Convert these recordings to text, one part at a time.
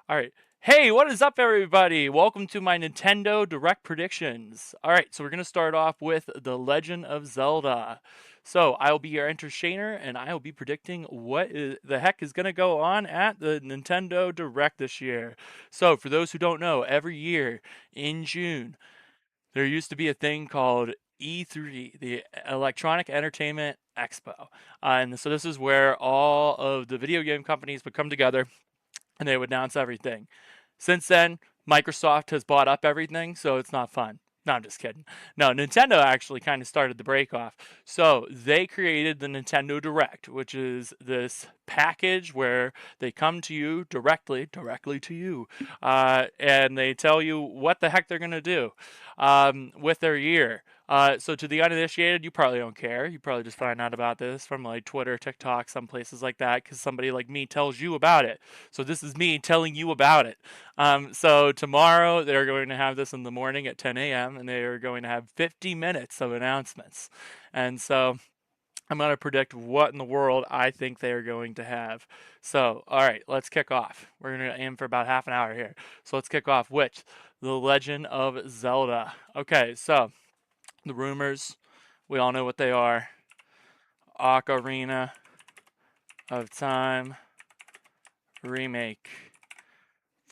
All right. Hey, what is up, everybody? Welcome to my Nintendo Direct predictions. All right, so we're going to start off with The Legend of Zelda. So I'll be your entertainer, and I'll be predicting the heck is going to go on at the Nintendo Direct this year. So, for those who don't know, every year in June, there used to be a thing called E3, the Electronic Entertainment Expo. And so this is where all of the video game companies would come together and they would announce everything. Since then, Microsoft has bought up everything, so it's not fun. No, I'm just kidding. No, Nintendo actually kind of started the break off. So they created the Nintendo Direct, which is this package where they come to you directly to you, and they tell you what the heck they're going to do with their year. So to the uninitiated, you probably don't care. You probably just find out about this from like Twitter, TikTok, some places like that, because somebody like me tells you about it. So this is me telling you about it. So tomorrow they're going to have this in the morning at 10 a.m. and they are going to have 50 minutes of announcements. And so I'm going to predict what in the world I think they are going to have. So, all right, let's kick off. We're going to aim for about half an hour here. So let's kick off with The Legend of Zelda. Okay, so the rumors, we all know what they are. Ocarina of Time remake.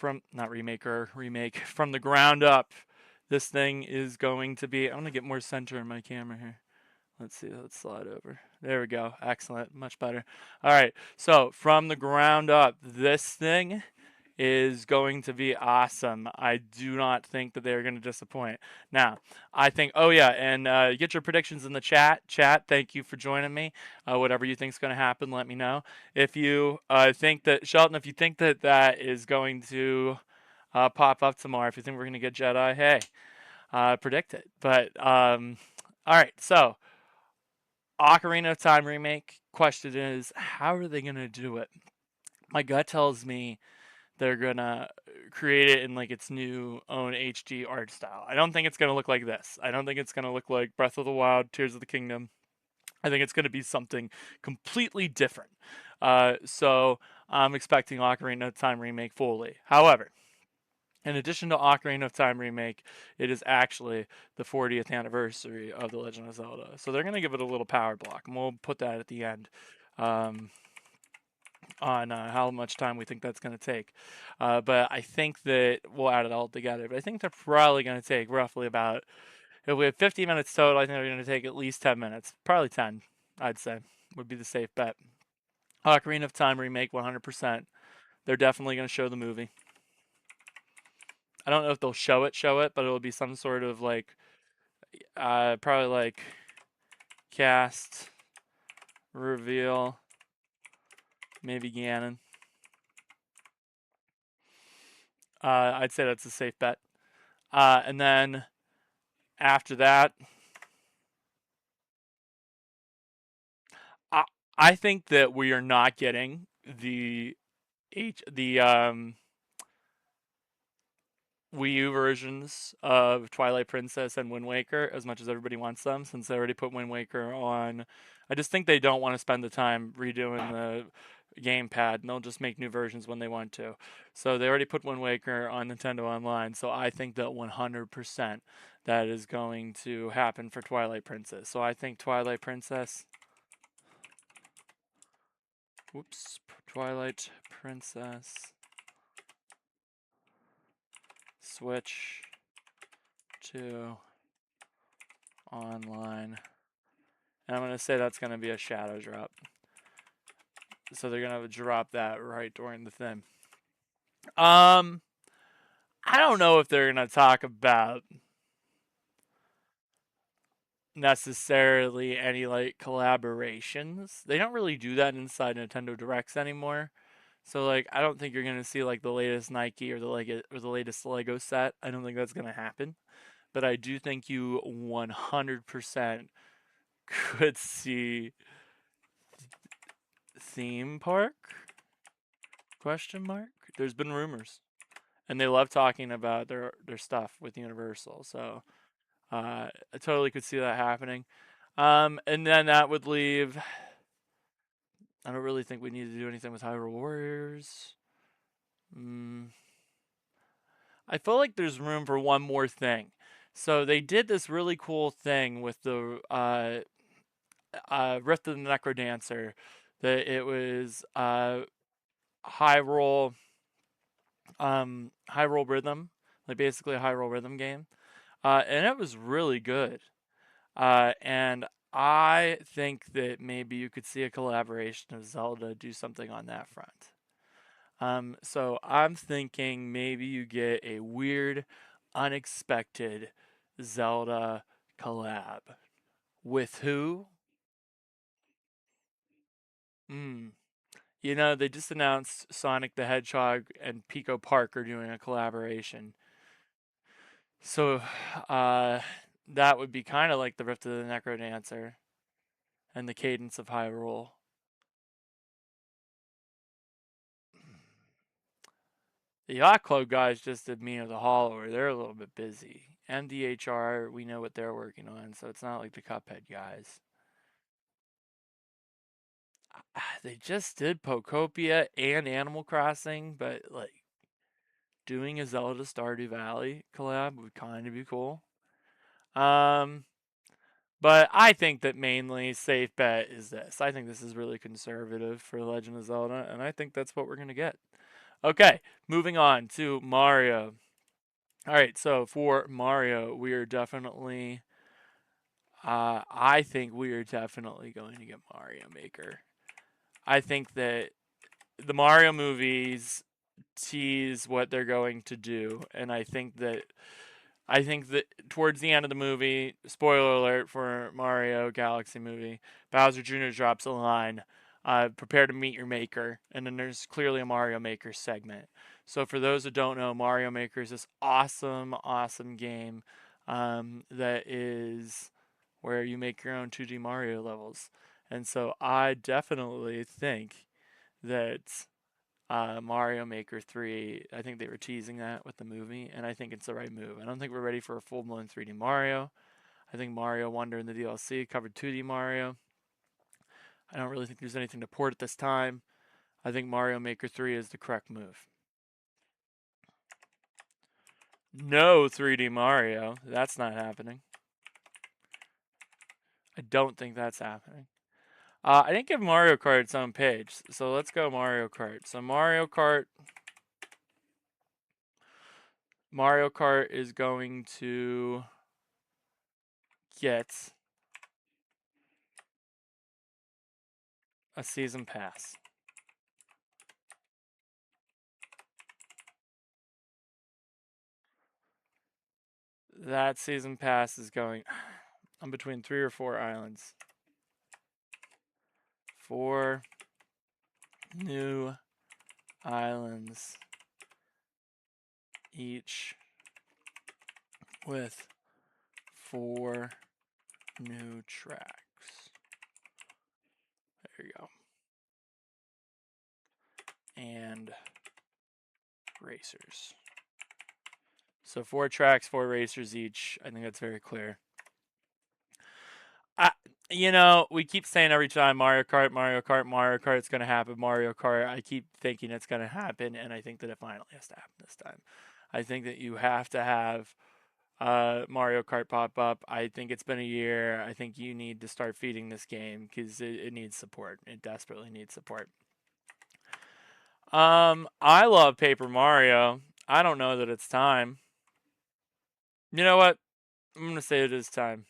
Remake from the ground up. This thing is going to be. I'm going to get more center in my camera here. Let's see. Let's slide over. There we go. Excellent. Much better. All right. So, from the ground up, this thing is going to be awesome. I do not think that they're going to disappoint. Now, I think, oh yeah, and get your predictions in the chat. Chat, thank you for joining me. Whatever you think is going to happen, let me know. If you think that, Shelton, if you think that that is going to pop up tomorrow, if you think we're going to get Jedi, hey, predict it. But, all right, so Ocarina of Time remake. Question is, how are they going to do it? My gut tells me they're gonna create it in like its new own HD art style. I don't think it's gonna look like this. I don't think it's gonna look like Breath of the Wild, Tears of the Kingdom. I think it's gonna be something completely different. So I'm expecting Ocarina of Time remake fully. However, in addition to Ocarina of Time remake, it is actually the 40th anniversary of The Legend of Zelda. So they're gonna give it a little power block, and we'll put that at the end. Um, on how much time we think that's going to take. But I think that we'll add it all together. But I think they're probably going to take roughly about, if we have 50 minutes total, I think they're going to take at least 10 minutes. Probably 10, I'd say, would be the safe bet. Ocarina of Time remake 100%. They're definitely going to show the movie. I don't know if they'll show it, but it'll be some sort of like, probably like cast, reveal, maybe Ganon. I'd say that's a safe bet. And then after that, I I think that we are not getting the Wii U versions of Twilight Princess and Wind Waker as much as everybody wants them, since they already put Wind Waker on. I just think they don't want to spend the time redoing the gamepad, and they'll just make new versions when they want to. So they already put Wind Waker on Nintendo Online, so I think that 100% that is going to happen for Twilight Princess. So I think Twilight Princess. Whoops, Twilight Princess. Switch to online. And I'm going to say that's going to be a shadow drop. So they're going to drop that right during the thing. I don't know if they're going to talk about necessarily any like collaborations. They don't really do that inside Nintendo Directs anymore. So like I don't think you're going to see like the latest Nike or the latest Lego set. I don't think that's going to happen. But I do think you 100% could see theme park? Question mark. There's been rumors, and they love talking about their stuff with Universal. So I totally could see that happening. And then that would leave. I don't really think we need to do anything with Hyrule Warriors. I feel like there's room for one more thing. So they did this really cool thing with the Rift of the Necrodancer. That it was high roll high roll rhythm, like basically a high roll rhythm game. And it was really good. And I think that maybe you could see a collaboration of Zelda do something on that front. So I'm thinking maybe you get a weird, unexpected Zelda collab. With who? Hmm. You know, they just announced Sonic the Hedgehog and Pico Park are doing a collaboration. So, uh, that would be kind of like the Rift of the Necrodancer and the Cadence of Hyrule. The Yacht Club guys just did Mina the Hollower. They're a little bit busy. MDHR, we know what they're working on, so it's not like the Cuphead guys. They just did Pokopia and Animal Crossing, but like doing a Zelda Stardew Valley collab would kind of be cool. Um, but I think that mainly safe bet is this. I think this is really conservative for Legend of Zelda, and I think that's what we're gonna get. Okay, moving on to Mario. All right, so for Mario, we are definitely. I think we are definitely going to get Mario Maker. I think that the Mario movies tease what they're going to do, and I think that towards the end of the movie, spoiler alert for Mario Galaxy movie, Bowser Jr. drops a line, prepare to meet your maker, and then there's clearly a Mario Maker segment. So for those that don't know, Mario Maker is this awesome, awesome game that is where you make your own 2D Mario levels. And so I definitely think that Mario Maker 3, I think they were teasing that with the movie, and I think it's the right move. I don't think we're ready for a full blown 3D Mario. I think Mario Wonder in the DLC covered 2D Mario. I don't really think there's anything to port at this time. I think Mario Maker 3 is the correct move. No 3D Mario. That's not happening. I don't think that's happening. I didn't give Mario Kart its own page, so let's go Mario Kart. So Mario Kart is going to get a season pass. That season pass is going. I'm between 3 or 4 islands. 4 new islands, each with 4 new tracks. There you go. And racers. So 4 tracks, 4 racers each. I think that's very clear. We keep saying every time Mario Kart, Mario Kart, Mario Kart, it's going to happen. Mario Kart, I keep thinking it's going to happen, and I think that it finally has to happen this time. I think that you have to have Mario Kart pop up. I think it's been a year. I think you need to start feeding this game because it needs support. It desperately needs support. I love Paper Mario. I don't know that it's time. You know what? I'm gonna say it is time.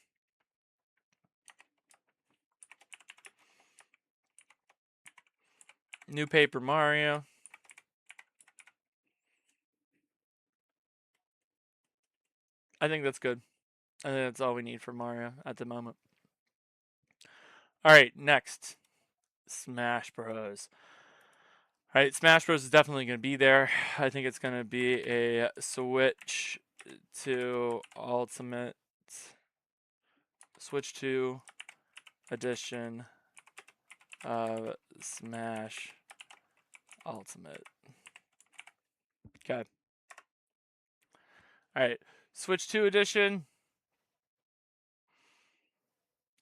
New Paper Mario. I think that's good. I think that's all we need for Mario at the moment. All right, next, Smash Bros. All right, Smash Bros is definitely going to be there. I think it's going to be a Switch to Ultimate, Switch 2 edition of Smash Ultimate. Okay. All right, Switch 2 edition.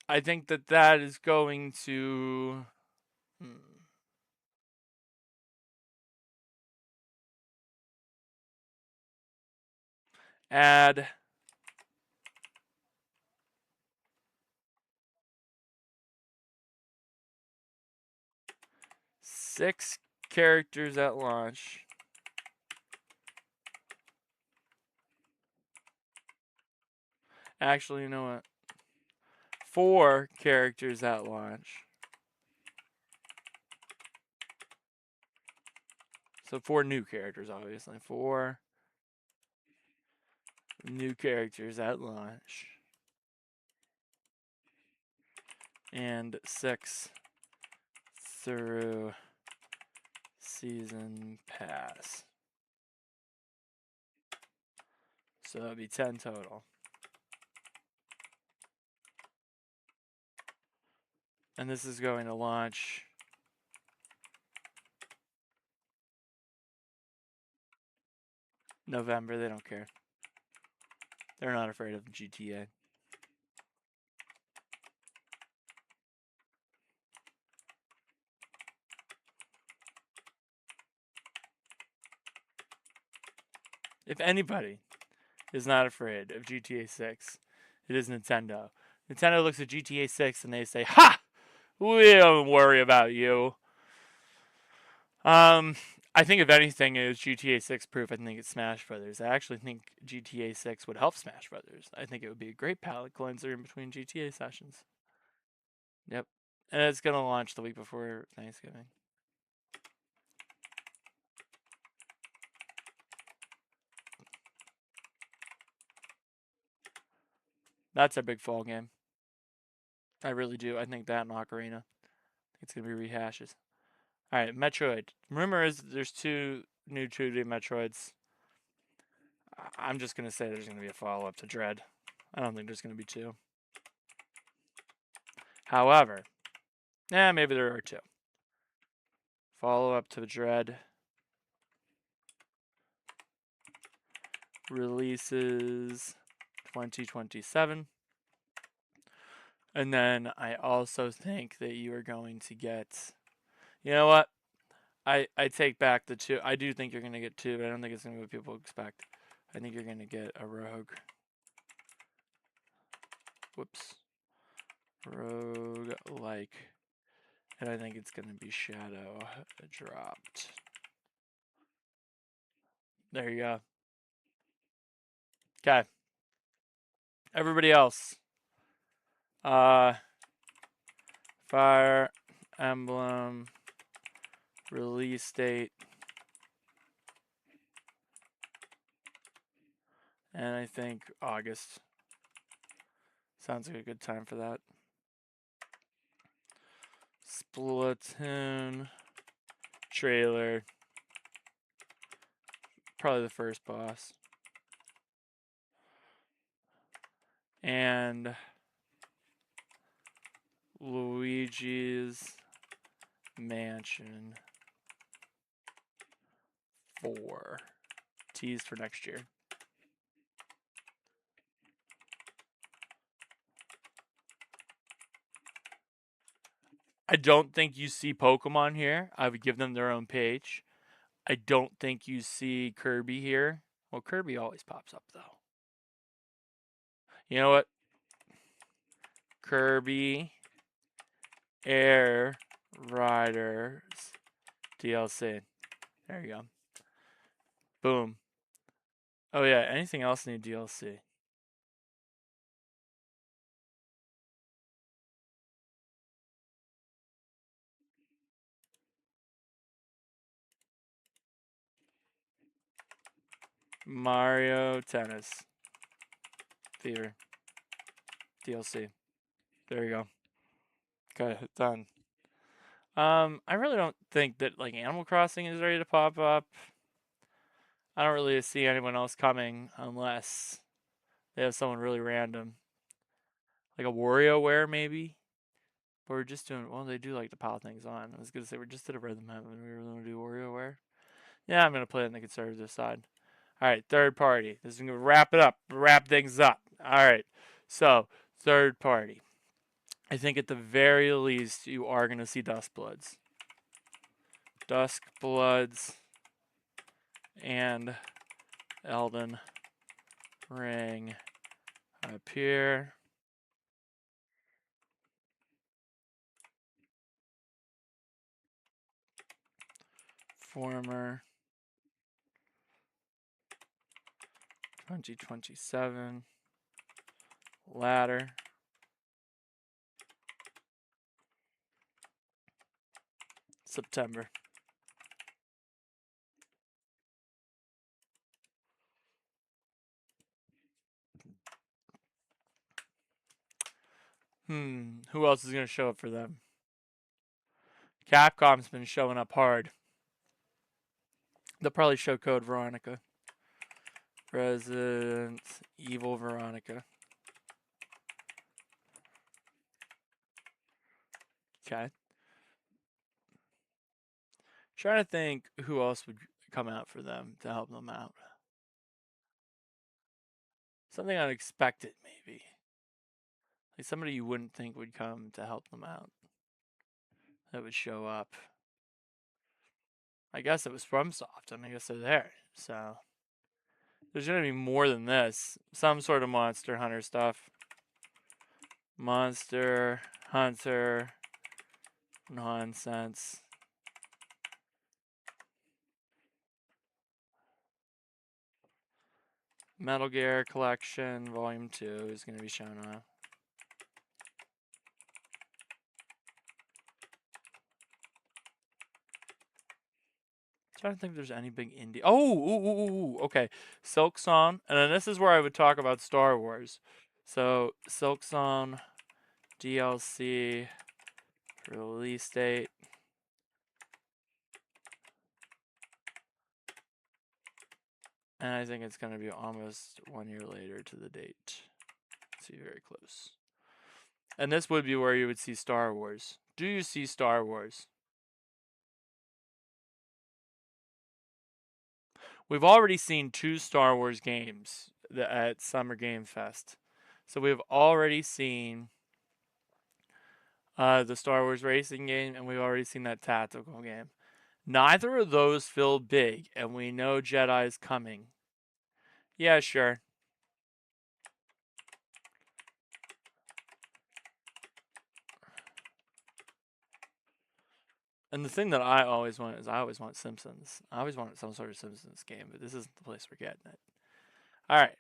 I think that is going to. add six characters at launch. Actually, you know what? 4 characters at launch. So 4 new characters, obviously. 4 new characters at launch. And 6 through season pass. So that'd be 10 total. And this is going to launch November. They don't care. They're not afraid of GTA. If anybody is not afraid of GTA 6, it is Nintendo. Nintendo looks at GTA 6 and they say, "Ha! We don't worry about you." I think if anything is GTA 6 proof, I think it's Smash Brothers. I actually think GTA 6 would help Smash Brothers. I think it would be a great palate cleanser in between GTA sessions. Yep. And it's going to launch the week before Thanksgiving. That's a big fall game. I really do. I think that and Ocarina. It's going to be rehashes. Alright, Metroid. Rumor is there's 2 new 2D Metroids. I'm just going to say there's going to be a follow-up to Dread. I don't think there's going to be 2. However, maybe there are 2. Follow-up to Dread. Releases 2027. And then I also think that you are going to get... You know what? I take back the 2. I do think you're going to get 2, but I don't think it's going to be what people expect. I think you're going to get a Rogue. Whoops. Rogue-like. And I think it's going to be Shadow dropped. There you go. Okay. Everybody else. Fire Emblem release date. And I think August. Sounds like a good time for that. Splatoon trailer. Probably the first boss. And Luigi's Mansion 4. Teased for next year. I don't think you see Pokemon here. I would give them their own page. I don't think you see Kirby here. Well, Kirby always pops up, though. You know what? Kirby Air Riders DLC. There you go. Boom. Oh, yeah. Anything else need DLC? Mario Tennis Fever DLC. There you go. Okay, done. I really don't think that like Animal Crossing is ready to pop up. I don't really see anyone else coming unless they have someone really random. Like a WarioWare maybe. But we're just doing well, they do like to pile things on. I was gonna say we're just at a Rhythm Heaven. We really want to do WarioWare. Yeah, I'm gonna play it on the conservative side. Alright, third party. This is gonna wrap it up, wrap things up. Alright. So, third party. I think at the very least you are gonna see Duskbloods. Duskbloods and Elden Spring up here. Former 2027 ladder. September. Who else is going to show up for them? Capcom's been showing up hard. They'll probably show Code Veronica. Resident Evil Veronica. Okay. Trying to think who else would come out for them to help them out. Something unexpected, maybe. Like somebody you wouldn't think would come to help them out. That would show up. I guess it was FromSoft, and I guess they're there. So there's gonna be more than this. Some sort of Monster Hunter stuff. Monster Hunter nonsense. Metal Gear Collection Volume 2 is going to be shown up. I don't think there's any big indie. Oh, okay. Silksong, and then this is where I would talk about Star Wars. So Silksong DLC release date. And I think it's going to be almost 1 year later to the date. See, very close. And this would be where you would see Star Wars. Do you see Star Wars? We've already seen 2 Star Wars games at Summer Game Fest. So we've already seen the Star Wars racing game, and we've already seen that tactical game. Neither of those feel big, and we know Jedi's coming. Yeah, sure. And the thing that I always want is I always want Simpsons. I always wanted some sort of Simpsons game, but this isn't the place we're getting it. All right.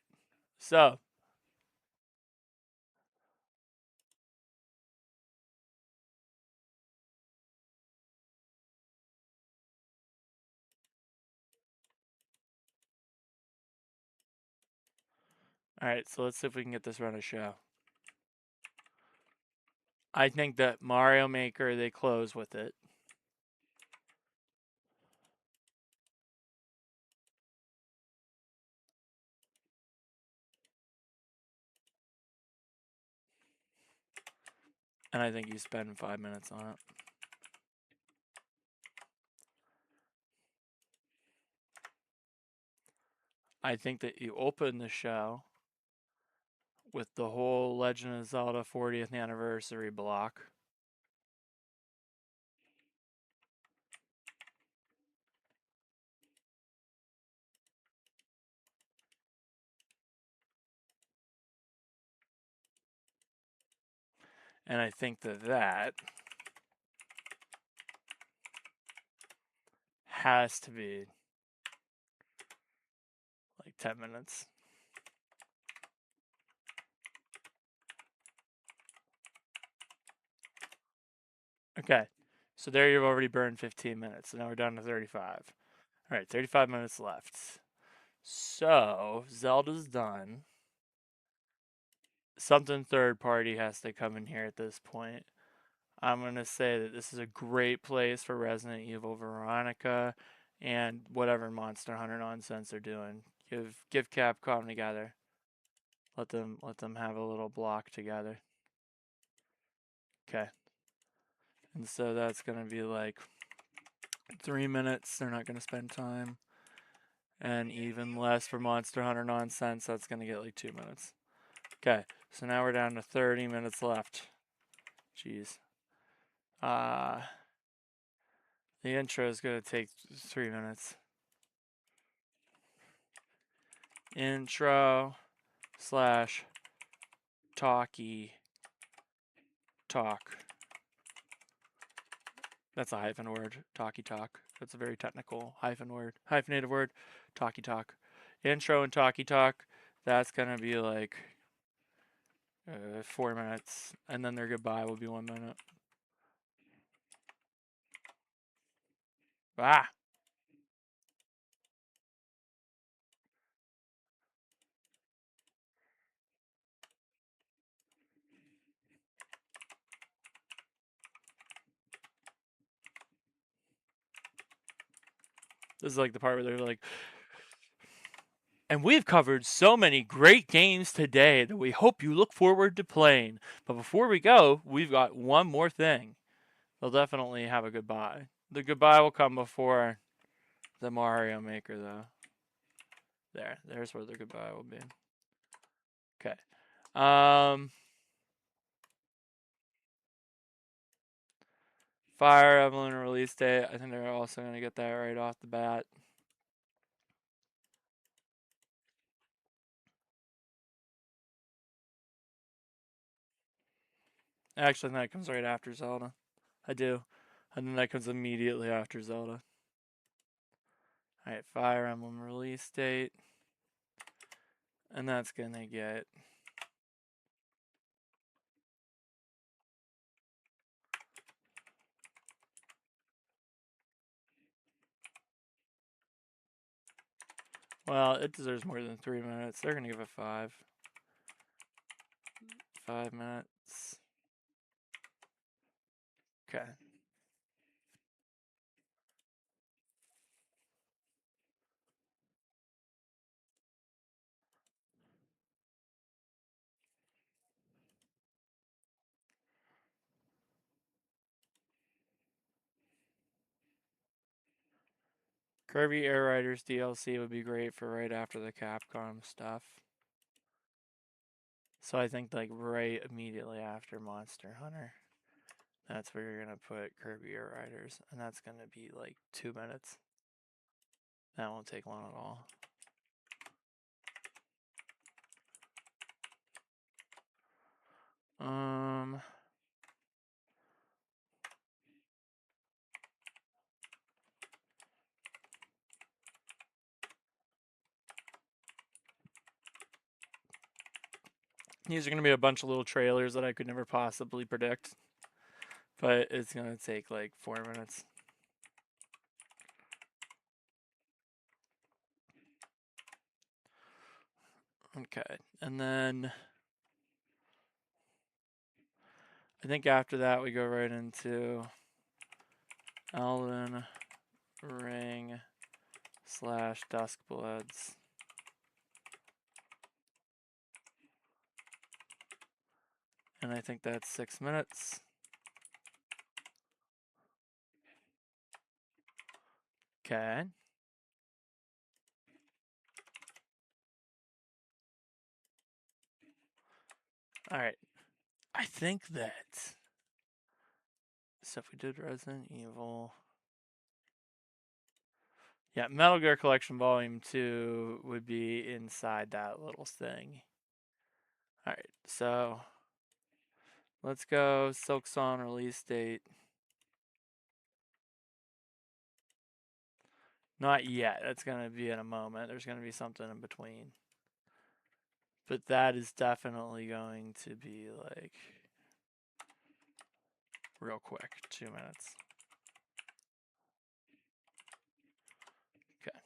So, all right, so let's see if we can get this run a show. I think that Mario Maker, they close with it. And I think you spend 5 minutes on it. I think that you open the show with the whole Legend of Zelda 40th anniversary block. And I think that that has to be like 10 minutes. Okay, so there you've already burned 15 minutes. So now we're down to 35. All right, 35 minutes left. So Zelda's done. Something third party has to come in here at this point. I'm going to say that this is a great place for Resident Evil Veronica and whatever Monster Hunter nonsense they're doing. Give Capcom together. Let them have a little block together. Okay. And so that's going to be like 3 minutes. They're not going to spend time. And even less for Monster Hunter nonsense. That's going to get like 2 minutes. Okay. So now we're down to 30 minutes left. Jeez. The intro is going to take 3 minutes. Intro. talkie talk. That's a hyphen word, talkie talk. That's a very technical hyphenated word, talkie talk. Intro and talkie talk, that's gonna be like 4 minutes, and then their goodbye will be 1 minute. Ah! This is like the part where they're like, and we've covered so many great games today that we hope you look forward to playing. But before we go, we've got one more thing. They'll definitely have a goodbye. The goodbye will come before the Mario Maker, though. There's where the goodbye will be. Okay. Fire Emblem release date. I think they're also going to get that right off the bat. Actually, I think that comes right after Zelda. I do. And then that comes immediately after Zelda. Alright, Fire Emblem release date. And that's going to get... Well, it deserves more than 3 minutes. They're going to give it 5. 5 minutes. Okay. Kirby Air Riders DLC would be great for right after the Capcom stuff. So I think like right immediately after Monster Hunter. That's where you're going to put Kirby Air Riders. And that's going to be like 2 minutes. That won't take long at all. These are going to be a bunch of little trailers that I could never possibly predict. But it's going to take like 4 minutes. Okay. And then I think after that we go right into Elden Ring / Duskbloods. And I think that's 6 minutes. Okay. Alright. I think that... So if we did Resident Evil... Yeah, Metal Gear Collection Volume 2 would be inside that little thing. Alright, so... Let's go Silksong release date. Not yet. That's going to be in a moment. There's going to be something in between. But that is definitely going to be like... real quick. 2 minutes. Okay.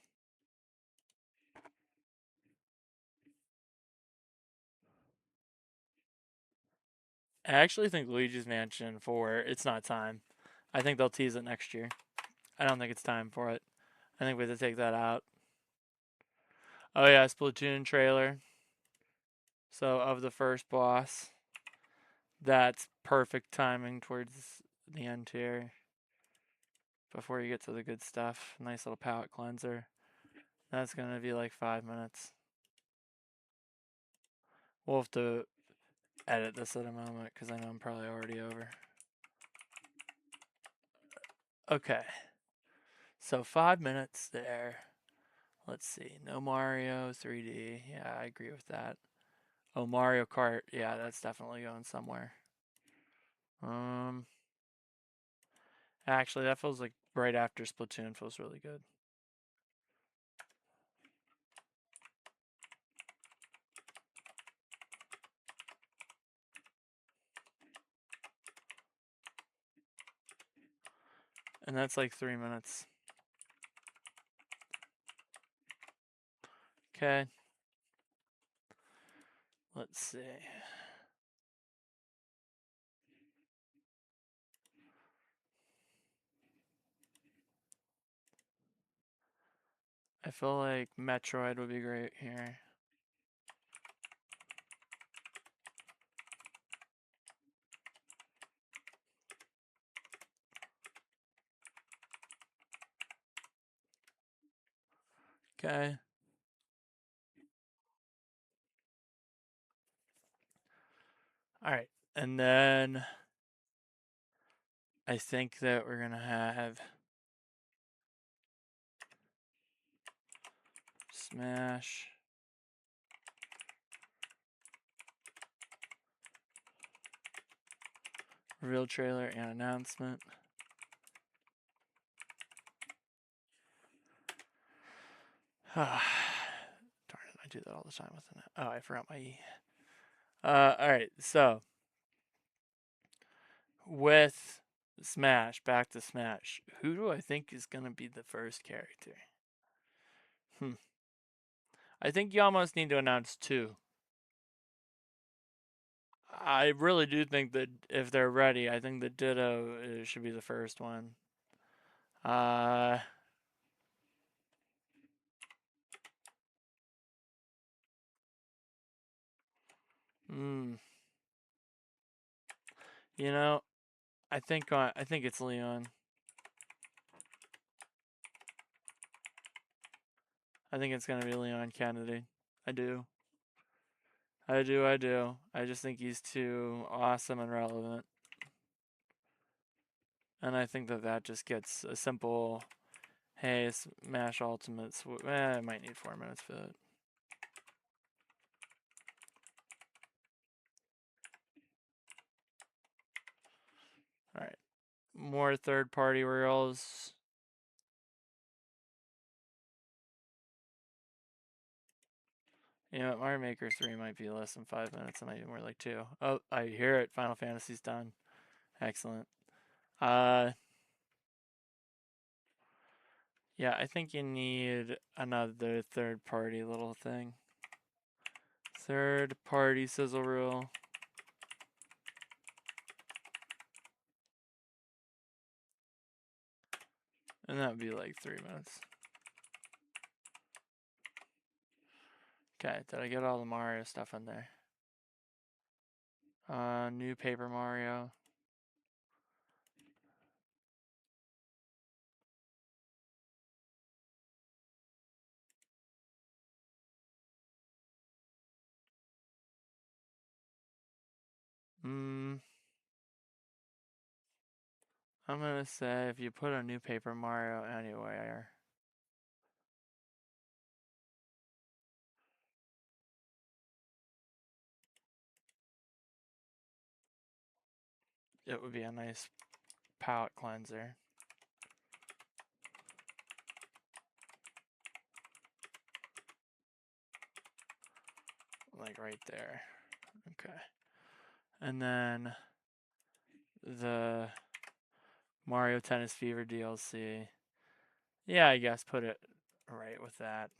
I actually think Luigi's Mansion 4, it's not time. I think they'll tease it next year. I don't think it's time for it. I think we have to take that out. Oh yeah, Splatoon trailer. So of the first boss. That's perfect timing towards the end here. Before you get to the good stuff. Nice little palate cleanser. That's going to be like 5 minutes. We'll have to edit this at a moment because I know I'm probably already over. Okay. So 5 minutes there. Let's see. No Mario 3D. Yeah, I agree with that. Oh, Mario Kart. Yeah, that's definitely going somewhere. Actually, that feels like right after Splatoon feels really good. And that's like 3 minutes. Okay. Let's see. I feel like Metroid would be great here. Okay. All right. And then I think that we're going to have Smash. Reveal trailer and announcement. Darn it, I do that all the time with an. Oh, I forgot my E. All right, so with Smash, back to Smash, who do I think is gonna be the first character? I think you almost need to announce two. I really do think that if they're ready, I think the Ditto should be the first one. You know, I think it's Leon. I think it's gonna be Leon Kennedy. I do. I just think he's too awesome and relevant. And I think that just gets a simple, hey, Smash Ultimates. I might need 4 minutes for that. Alright. More third-party reels. You know, Mario Maker 3 might be less than 5 minutes. It might be more like 2. Oh, I hear it. Final Fantasy's done. Excellent. Yeah, I think you need another third-party little thing. Third-party sizzle reel. And that would be like 3 minutes. Okay, did I get all the Mario stuff in there? New Paper Mario. I'm gonna say if you put a New Paper Mario anywhere, it would be a nice palette cleanser. Like right there. Okay. And then the Mario Tennis Fever DLC. Yeah, I guess put it right with that.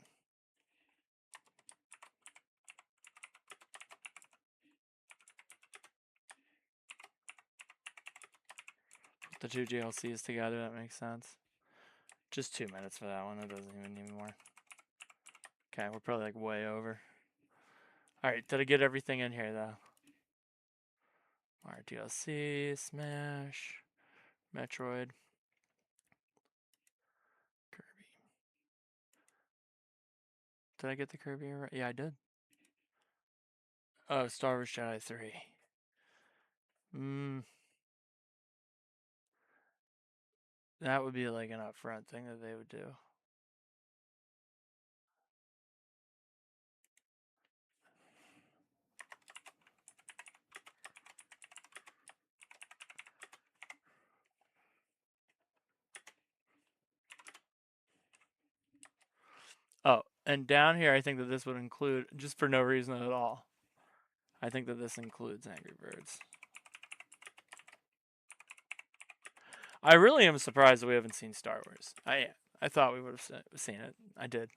Put the two DLCs together, that makes sense. Just 2 minutes for that one, it doesn't even need more. Okay, we're probably like way over. Alright, did I get everything in here though? Mario DLC, Smash, Metroid, Kirby. Did I get the Kirby right? Yeah, I did. Oh, Star Wars Jedi 3. That would be like an upfront thing that they would do. And down here, I think that this would include, just for no reason at all, I think that this includes Angry Birds. I really am surprised that we haven't seen Star Wars. I thought we would have seen it. I did.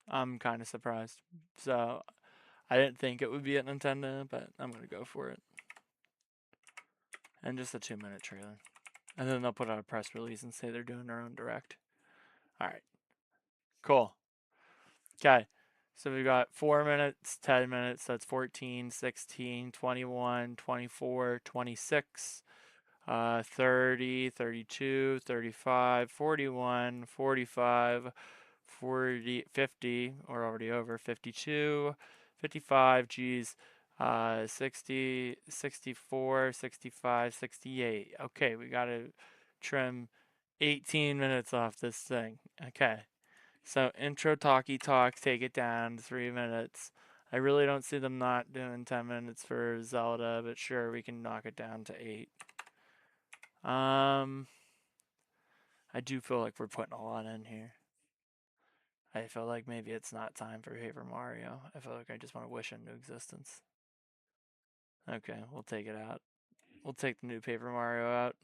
I'm kind of surprised. So I didn't think it would be at Nintendo, but I'm gonna go for it. And just a 2-minute trailer, and then they'll put out a press release and say they're doing their own direct. All right, cool. Okay, so we've got 4 minutes, 10 minutes. That's 14, 16, 21, 24, 26. 30, 32, 35, 41, 45, 40, 50, or already over, 52, 55, geez, 60, 64, 65, 68. Okay, we gotta trim 18 minutes off this thing. Okay, so intro talkie talk, take it down 3 minutes. I really don't see them not doing 10 minutes for Zelda, but sure, we can knock it down to 8. I do feel like we're putting a lot in here. I feel like maybe it's not time for Paper Mario. I feel like I just want to wish into existence. Okay, we'll take it out. We'll take the new Paper Mario out.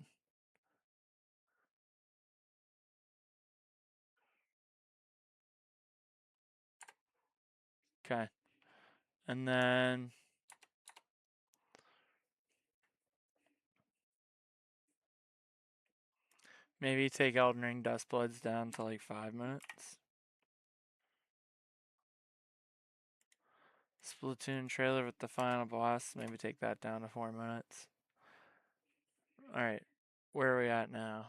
Okay. And then maybe take Elden Ring Dustbloods down to like 5 minutes. Splatoon trailer with the final boss, maybe take that down to 4 minutes. Alright, where are we at now?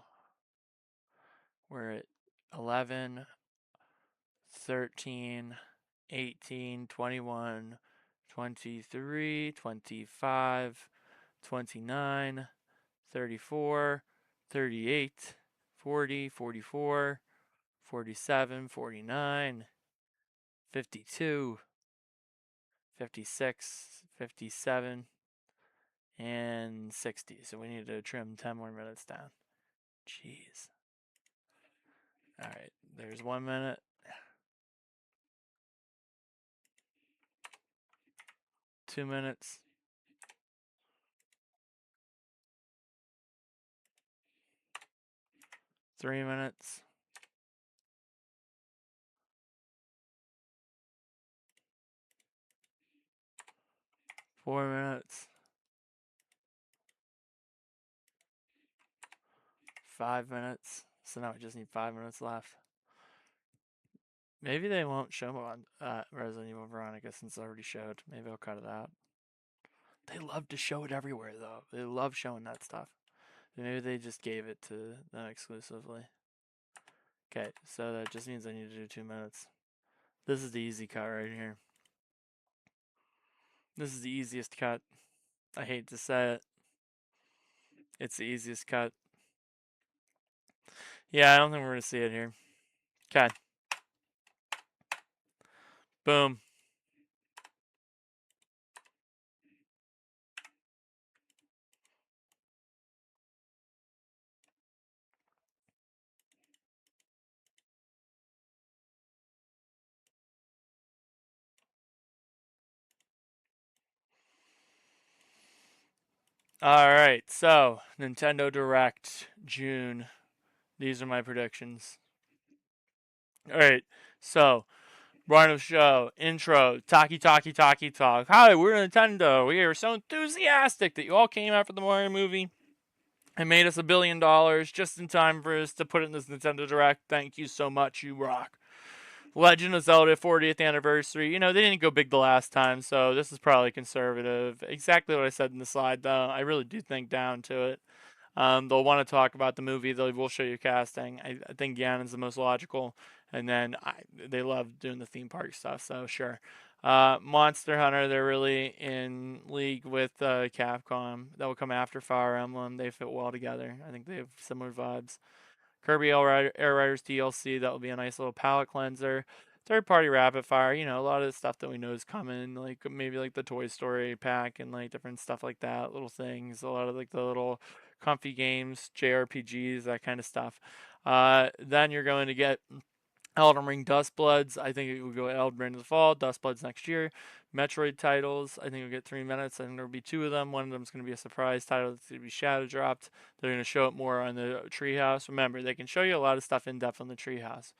We're at 11, 13, 18, 21, 23, 25, 29, 34, 38, 40, 44, 47, 49, 52, 56, 57, and 60. So we need to trim 10 more minutes down. Jeez. Alright, there's 1 minute. 2 minutes. 3 minutes. 4 minutes. 5 minutes. So now we just need 5 minutes left. Maybe they won't show on Resident Evil Veronica since it already showed. Maybe I'll cut it out. They love to show it everywhere, though. They love showing that stuff. Maybe they just gave it to them exclusively. Okay, so that just means I need to do 2 minutes. This is the easy cut right here. This is the easiest cut. I hate to say it. It's the easiest cut. Yeah, I don't think we're going to see it here. Okay. Boom. Alright, so Nintendo Direct, June. These are my predictions. Alright, so Rhino Show, intro, talkie talk. Hi, we're Nintendo. We are so enthusiastic that you all came out for the Mario movie and made us $1 billion just in time for us to put it in this Nintendo Direct. Thank you so much, you rock. Legend of Zelda 40th anniversary. You know, they didn't go big the last time, so this is probably conservative. Exactly what I said in the slide, though. I really do think down to it. They'll want to talk about the movie. They will show you casting. I think Ganon's the most logical. And then they love doing the theme park stuff, so sure. Monster Hunter, they're really in league with Capcom. That will come after Fire Emblem. They fit well together. I think they have similar vibes. Kirby Air Riders DLC, that will be a nice little palate cleanser. Third party rapid fire, you know, a lot of the stuff that we know is coming, like maybe like the Toy Story pack and like different stuff like that, little things, a lot of like the little comfy games, JRPGs, that kind of stuff. Then you're going to get Elden Ring Dustbloods, I think it will go Elden Ring in the fall, Dustbloods next year. Metroid titles, I think we'll get 3 minutes. I think there'll be two of them. One of them is going to be a surprise title that's going to be shadow dropped. They're going to show it more on the Treehouse. Remember, they can show you a lot of stuff in depth on the Treehouse.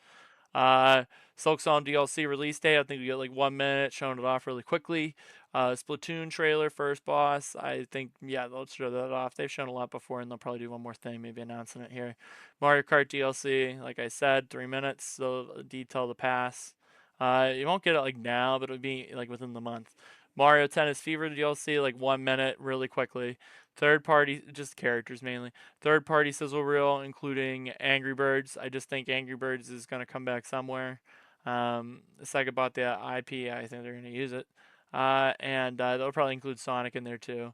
Silksong DLC release date, I think we get like 1 minute, showing it off really quickly. Splatoon trailer, first boss. I think, yeah, they'll show that off. They've shown a lot before, and they'll probably do one more thing, maybe announcing it here. Mario Kart DLC, like I said, 3 minutes. They'll detail the pass. You won't get it like now, but it'll be like within the month. Mario Tennis Fever DLC, like 1 minute, really quickly. Third party, just characters mainly. Third party sizzle reel, including Angry Birds. I just think Angry Birds is going to come back somewhere. Sega bought the IP, I think they're going to use it. And they'll probably include Sonic in there too.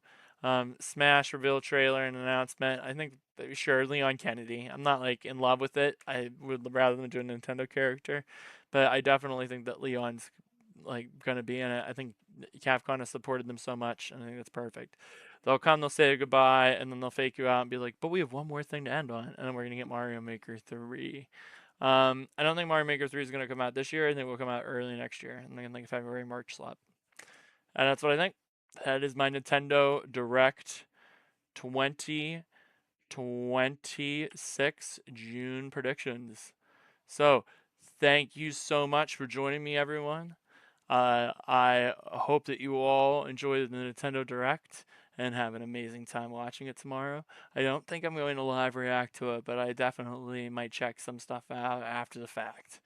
Smash reveal trailer and announcement. I think sure Leon Kennedy. I'm not like in love with it. I would rather than do a Nintendo character, but I definitely think that Leon's like gonna be in it. I think Capcom has supported them so much, and I think that's perfect. They'll come, they'll say goodbye, and then they'll fake you out and be like, "But we have one more thing to end on," and then we're gonna get Mario Maker 3. I don't think Mario Maker 3 is gonna come out this year. I think it will come out early next year. I'm thinking like February, March slot. And that's what I think. That is my Nintendo Direct 2026 June predictions. So, thank you so much for joining me, everyone. I hope that you all enjoy the Nintendo Direct and have an amazing time watching it tomorrow. I don't think I'm going to live react to it, but I definitely might check some stuff out after the fact.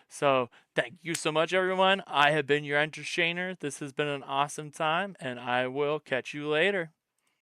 So thank you so much, everyone. I have been your entertainer. This has been an awesome time, and I will catch you later.